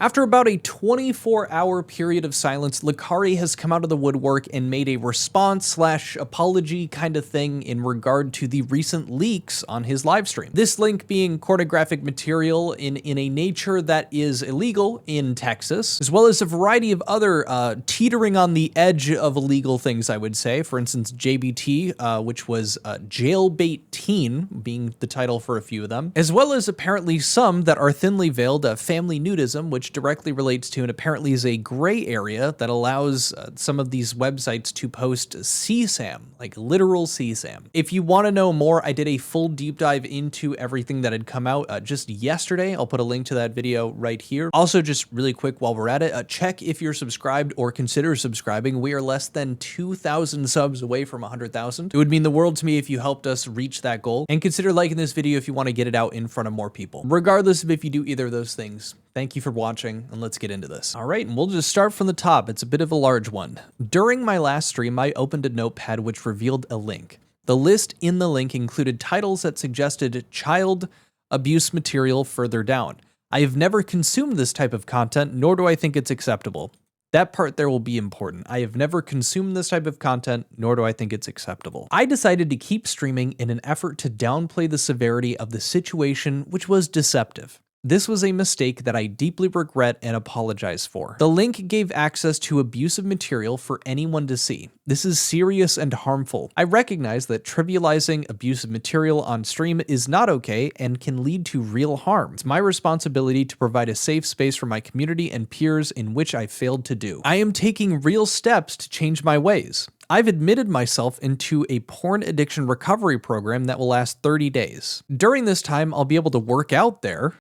After about a 24-hour period of silence, Lacari has come out of the woodwork and made a response/apology kind of thing in regard to the recent leaks on his livestream. This link being pornographic material in a nature that is illegal in Texas, as well as a variety of other teetering on the edge of illegal things, I would say. For instance, JBT, which was Jailbait Teen, being the title for a few of them, as well as apparently some that are thinly veiled family nudism, which directly relates to and apparently is a gray area that allows some of these websites to post CSAM, like literal CSAM. If you want to know more, I did a full deep dive into everything that had come out just yesterday. I'll put a link to that video right here. Also, just really quick while we're at it, check if you're subscribed or consider subscribing. We are less than 2,000 subs away from 100,000. It would mean the world to me if you helped us reach that goal, and consider liking this video if you want to get it out in front of more people. Regardless of if you do either of those things, thank you for watching, and let's get into this. All right, and we'll just start from the top. It's a bit of a large one. During my last stream, I opened a notepad which revealed a link. The list in the link included titles that suggested child abuse material further down. I have never consumed this type of content, nor do I think it's acceptable. That part there will be important. I have never consumed this type of content, nor do I think it's acceptable. I decided to keep streaming in an effort to downplay the severity of the situation, which was deceptive. This was a mistake that I deeply regret and apologize for. The link gave access to abusive material for anyone to see. This is serious and harmful. I recognize that trivializing abusive material on stream is not okay and can lead to real harm. It's my responsibility to provide a safe space for my community and peers, in which I failed to do. I am taking real steps to change my ways. I've admitted myself into a porn addiction recovery program that will last 30 days. During this time, I'll be able to work out there.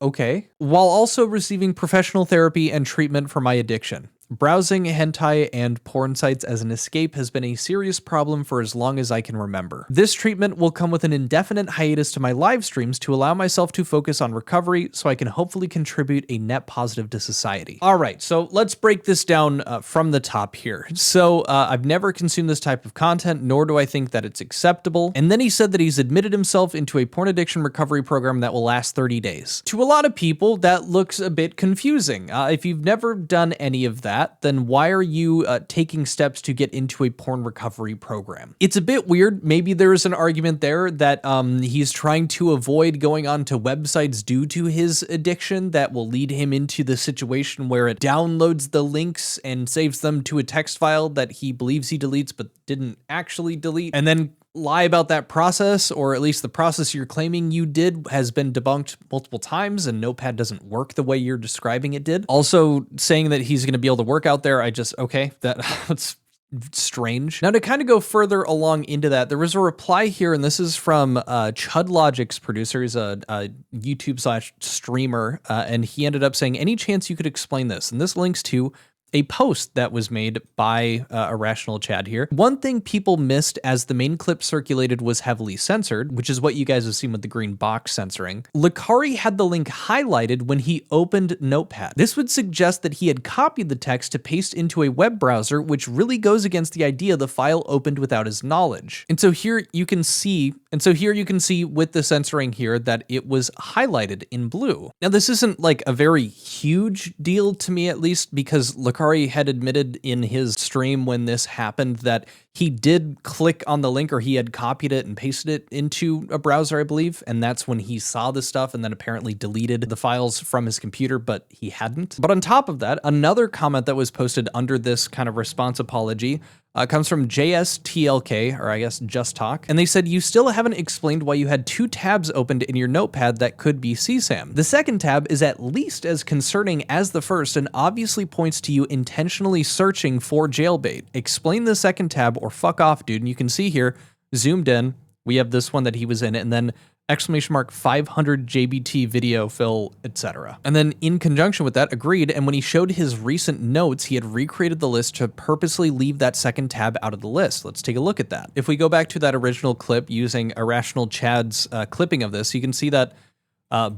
Okay. While also receiving professional therapy and treatment for my addiction. Browsing hentai and porn sites as an escape has been a serious problem for as long as I can remember. This treatment will come with an indefinite hiatus to my live streams to allow myself to focus on recovery so I can hopefully contribute a net positive to society. All right, so let's break this down from the top here. So I've never consumed this type of content, nor do I think that it's acceptable. And then he said that he's admitted himself into a porn addiction recovery program that will last 30 days. To a lot of people, that looks a bit confusing. If you've never done any of that, then why are you taking steps to get into a porn recovery program? It's a bit weird. Maybe there's an argument there that he's trying to avoid going onto websites due to his addiction that will lead him into the situation where it downloads the links and saves them to a text file that he believes he deletes but didn't actually delete, and then lie about that process, or at least the process you're claiming you did has been debunked multiple times and Notepad doesn't work the way you're describing it did. Also saying that he's going to be able to work out there, that's strange. Now, to kind of go further along into that, there was a reply here, and this is from Chudlogic's producer. He's a YouTube/streamer, and he ended up saying, any chance you could explain this? And this links to a post that was made by Irrational Chad here. One thing people missed as the main clip circulated was heavily censored, which is what you guys have seen with the green box censoring. Lacari had the link highlighted when he opened Notepad. This would suggest that he had copied the text to paste into a web browser, which really goes against the idea the file opened without his knowledge. And so here you can see with the censoring here that it was highlighted in blue. Now, this isn't like a very huge deal to me, at least, because Lacari had admitted in his stream when this happened that he did click on the link, or he had copied it and pasted it into a browser, I believe, and that's when he saw the stuff and then apparently deleted the files from his computer, but he hadn't. But on top of that, another comment that was posted under this kind of response apology comes from JSTLK, or I guess Just Talk, and they said, you still haven't explained why you had two tabs opened in your notepad that could be CSAM. The second tab is at least as concerning as the first and obviously points to you intentionally searching for jailbait. Explain the second tab or fuck off, dude. And you can see here, zoomed in, we have this one that he was in, and then exclamation mark 500 JBT video fill, etc. And then in conjunction with that, agreed, and when he showed his recent notes, he had recreated the list to purposely leave that second tab out of the list. Let's take a look at that. If we go back to that original clip using Irrational Chad's clipping of this, you can see that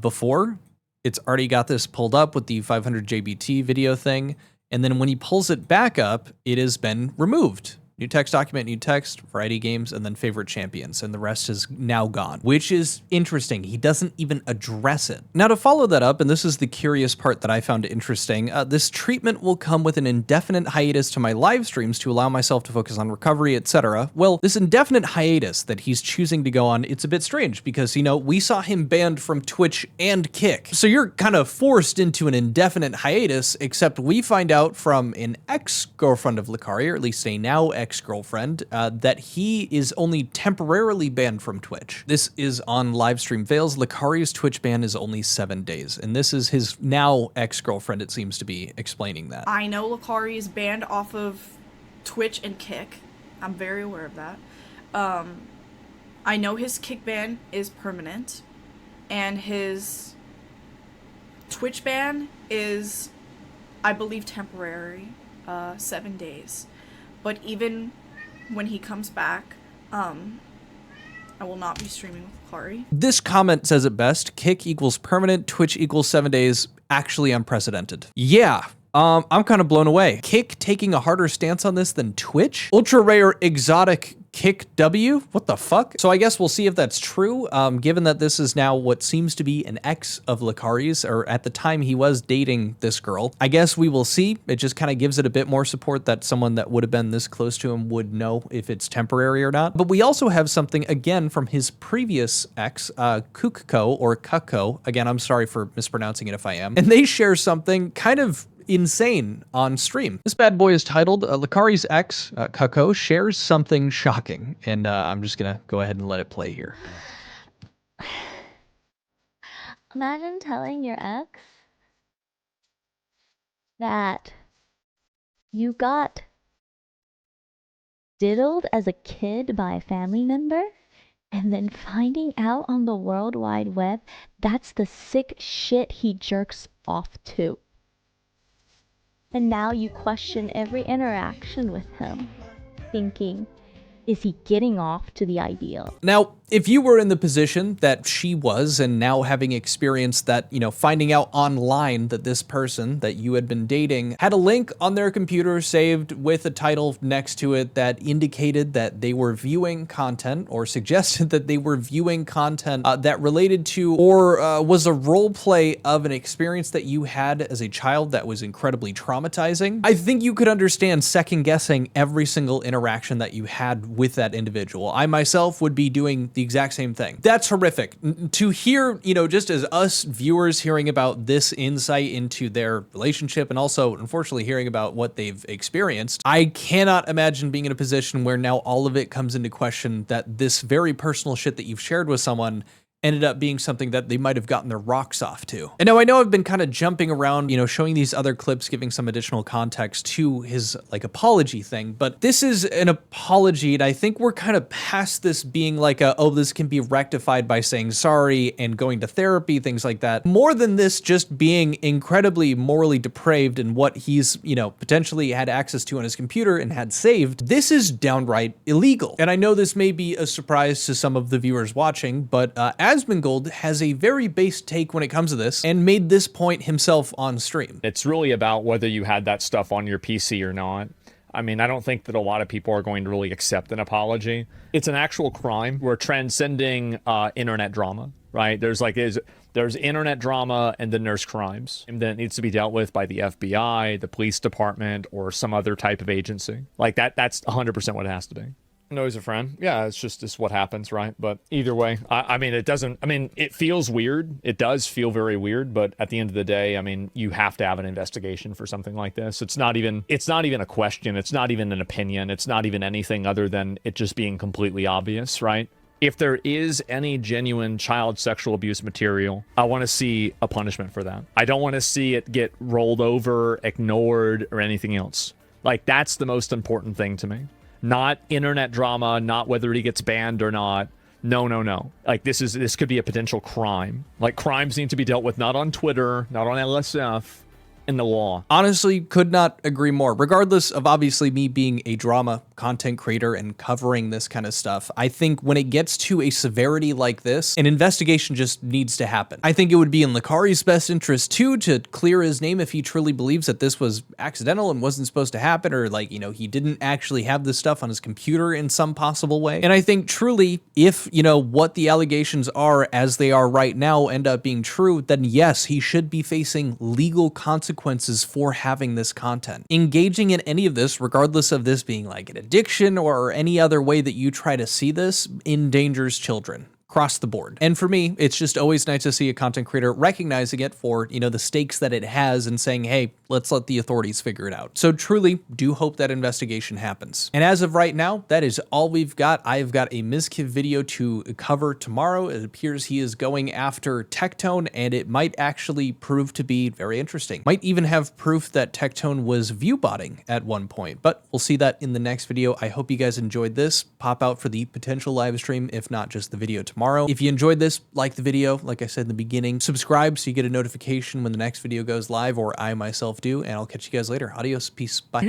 before, it's already got this pulled up with the 500 JBT video thing, and then when he pulls it back up, it has been removed. new text document, new text, variety games, and then favorite champions, and the rest is now gone, which is interesting. He doesn't even address it. Now to follow that up, and this is the curious part that I found interesting, this treatment will come with an indefinite hiatus to my live streams to allow myself to focus on recovery, etc. Well, this indefinite hiatus that he's choosing to go on, it's a bit strange because, you know, we saw him banned from Twitch and Kick. So you're kind of forced into an indefinite hiatus, except we find out from an ex-girlfriend of Lacari, or at least a now ex-girlfriend, that he is only temporarily banned from Twitch. This is on Livestream Fails. Lacari's Twitch ban is only 7 days, and this is his now ex-girlfriend, it seems to be, explaining that. I know Lacari is banned off of Twitch and Kick. I'm very aware of that. I know his Kick ban is permanent, and his Twitch ban is, I believe, temporary, 7 days. But even when he comes back, I will not be streaming with Lacari. This comment says it best: Kick equals permanent, Twitch equals 7 days. Actually unprecedented. Yeah. I'm kind of blown away. Kick taking a harder stance on this than Twitch? Ultra rare exotic Kick W? What the fuck? So I guess we'll see if that's true, given that this is now what seems to be an ex of Lacari's, or at the time he was dating this girl. I guess we will see. It just kind of gives it a bit more support that someone that would have been this close to him would know if it's temporary or not. But we also have something, again, from his previous ex, Quqco, or Quqco. Again, I'm sorry for mispronouncing it if I am. And they share something kind of insane on stream. This bad boy is titled Lacari's ex, Quqco, shares something shocking. And I'm just gonna go ahead and let it play here. Imagine telling your ex that you got diddled as a kid by a family member, and then finding out on the World Wide Web that's the sick shit he jerks off to. And now you question every interaction with him, thinking, is he getting off to the ideal? Now, if you were in the position that she was, and now having experienced that, you know, finding out online that this person that you had been dating had a link on their computer saved with a title next to it that indicated that they were viewing content, or suggested that they were viewing content that related to or was a role play of an experience that you had as a child that was incredibly traumatizing, I think you could understand second guessing every single interaction that you had with that individual. I myself would be doing the exact same thing. That's horrific. To hear, you know, just as us viewers hearing about this insight into their relationship, and also unfortunately hearing about what they've experienced, I cannot imagine being in a position where now all of it comes into question, that this very personal shit that you've shared with someone ended up being something that they might have gotten their rocks off to. And now I know I've been kind of jumping around, you know, showing these other clips, giving some additional context to his like apology thing, but this is an apology, and I think we're kind of past this being like a, oh, this can be rectified by saying sorry and going to therapy, things like that. More than this just being incredibly morally depraved in what he's, you know, potentially had access to on his computer and had saved, this is downright illegal. And I know this may be a surprise to some of the viewers watching, but Asmongold has a very base take when it comes to this, and made this point himself on stream. It's really about whether you had that stuff on your PC or not. I mean, I don't think that a lot of people are going to really accept an apology. It's an actual crime. We're transcending internet drama, right? There's internet drama, and then there's crimes. And then it needs to be dealt with by the FBI, the police department, or some other type of agency. Like that's 100% what it has to be. No, he's a friend. Yeah, it's what happens, right? But either way, I mean, it feels weird. It does feel very weird, but at the end of the day, I mean, you have to have an investigation for something like this. It's not even a question. It's not even an opinion. It's not even anything other than it just being completely obvious, right? If there is any genuine child sexual abuse material, I want to see a punishment for that. I don't want to see it get rolled over, ignored, or anything else. Like, that's the most important thing to me. Not internet drama, not whether he gets banned or not. No. Like, this could be a potential crime. Like, crimes need to be dealt with not on Twitter, not on LSF, in the law. Honestly, could not agree more. Regardless of obviously me being a drama content creator and covering this kind of stuff, I think when it gets to a severity like this, an investigation just needs to happen. I think it would be in Lacari's best interest too to clear his name if he truly believes that this was accidental and wasn't supposed to happen, or like, you know, he didn't actually have this stuff on his computer in some possible way. And I think truly, if, you know, what the allegations are as they are right now end up being true, then yes, he should be facing legal consequences for having this content. Engaging in any of this, regardless of this being like an addiction or any other way that you try to see this, endangers children across the board. And for me, it's just always nice to see a content creator recognizing it for, you know, the stakes that it has and saying, hey, let's let the authorities figure it out. So truly do hope that investigation happens. And as of right now, that is all we've got. I've got a Mizkiv video to cover tomorrow. It appears he is going after Tectone, and it might actually prove to be very interesting. Might even have proof that Tectone was viewbotting at one point, but we'll see that in the next video. I hope you guys enjoyed this. Pop out for the potential live stream, if not just the video tomorrow. If you enjoyed this, like the video, like I said in the beginning, subscribe so you get a notification when the next video goes live, or I myself do, and I'll catch you guys later. Adios, peace, bye.